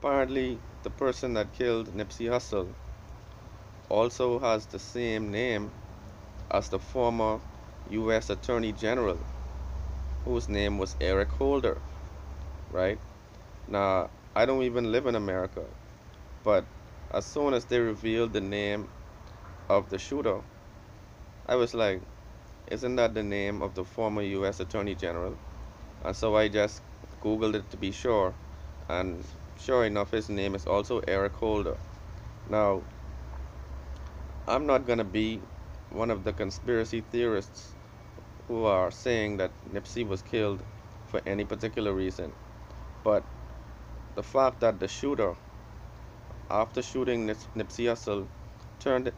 Apparently, the person that killed Nipsey Hussle also has the same name as the former U.S. Attorney General, whose name was Eric Holder, right? Now, I don't even live in America, but as soon as they revealed the name of the shooter, I was like, isn't that the name of the former U.S. Attorney General? And so I just Googled it to be sure, and sure enough, his name is also Eric Holder. Now, I'm not gonna be one of the conspiracy theorists who are saying that Nipsey was killed for any particular reason, but the fact that the shooter, after shooting Nipsey Hussle,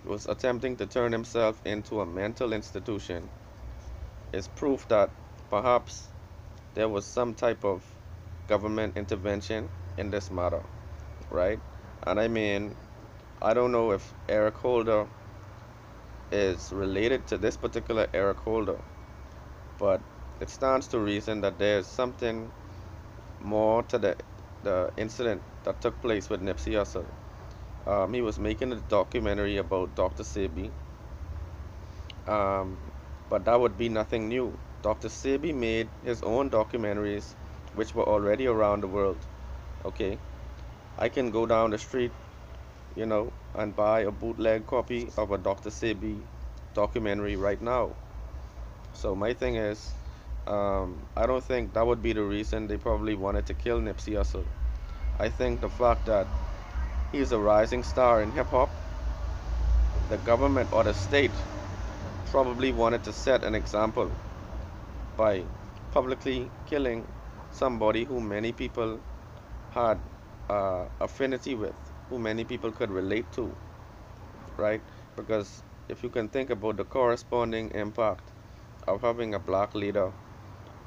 was attempting to turn himself into a mental institution is proof that perhaps there was some type of government intervention in this matter, right? And I mean, I don't know if Eric Holder is related to this particular Eric Holder, but it stands to reason that there's something more to the incident that took place with Nipsey Hussle. He was making a documentary about Dr. Sebi, um, but that would be nothing new. Dr. Sebi made his own documentaries, which were already around the world. Okay, I can go down the street, and buy a bootleg copy of a Dr. Sebi documentary right now. So my thing is, I don't think that would be the reason they probably wanted to kill Nipsey Hussle. I think the fact that he's a rising star in hip hop, the government or the state probably wanted to set an example by publicly killing somebody who many people had affinity with, who many people could relate to, right? Because if you can think about the corresponding impact of having a black leader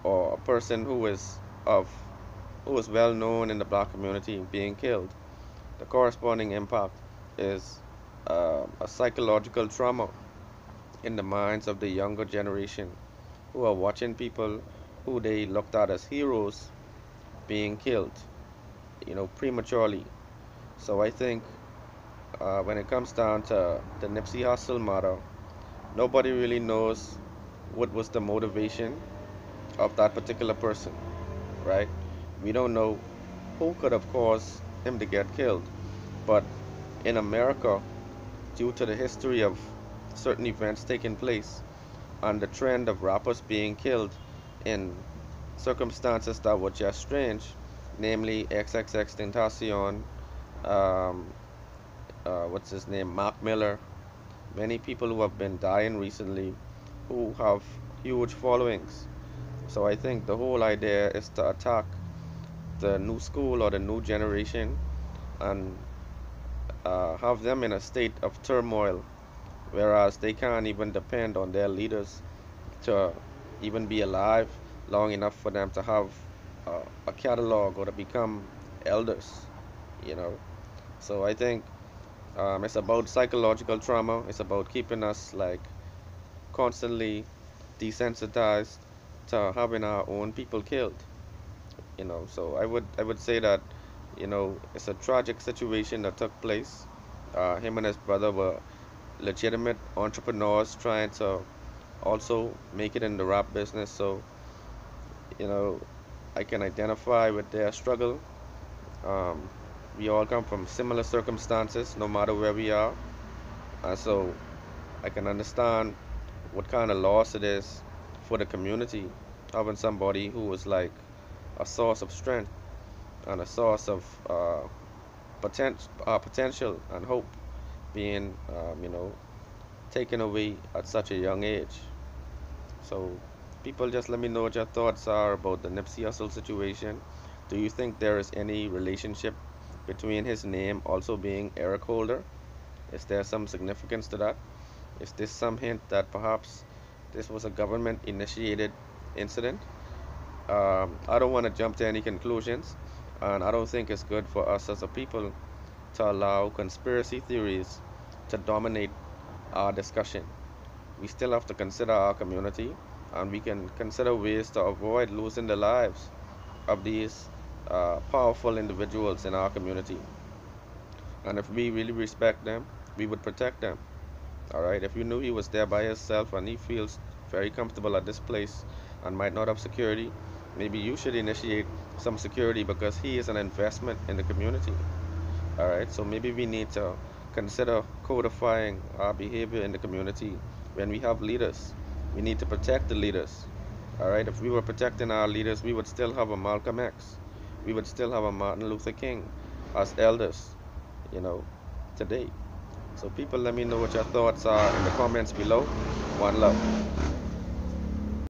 or a person of who is well known in the black community being killed, the corresponding impact is a psychological trauma in the minds of the younger generation who are watching people who they looked at as heroes being killed, prematurely. So I think when it comes down to the Nipsey Hussle matter, nobody really knows what was the motivation of that particular person, right? We don't know who could have caused him to get killed. But in America, due to the history of certain events taking place and the trend of rappers being killed in circumstances that were just strange, namely XXX um, what's his name, Mark Miller, many people who have been dying recently who have huge followings. So I think the whole idea is to attack the new school or the new generation and have them in a state of turmoil, whereas they can't even depend on their leaders to even be alive long enough for them to have a catalog or to become elders, you know. So I think it's about psychological trauma. It's about keeping us like constantly desensitized to having our own people killed. So I would say that it's a tragic situation that took place. Him and his brother were legitimate entrepreneurs trying to also make it in the rap business. So you know I can identify with their struggle. um, we all come from similar circumstances no matter where we are, and so I can understand what kind of loss it is for the community having somebody who was like a source of strength and a source of potential and hope being, taken away at such a young age. So, people, just let me know what your thoughts are about the Nipsey Hussle situation. Do you think there is any relationship between his name also being Eric Holder? Is there some significance to that? Is this some hint that perhaps this was a government initiated incident? I don't want to jump to any conclusions, and I don't think it's good for us as a people to allow conspiracy theories to dominate our discussion. We still have to consider our community, and we can consider ways to avoid losing the lives of these powerful individuals in our community. And if we really respect them, we would protect them. All right. If you knew he was there by himself and he feels very comfortable at this place and might not have security, maybe you should initiate some security because he is an investment in the community. All right. So maybe we need to consider codifying our behavior in the community when we have leaders. We need to protect the leaders. All right. If we were protecting our leaders, we would still have a Malcolm X. We would still have a Martin Luther King as elders, you know, today. So people, let me know what your thoughts are in the comments below. One love.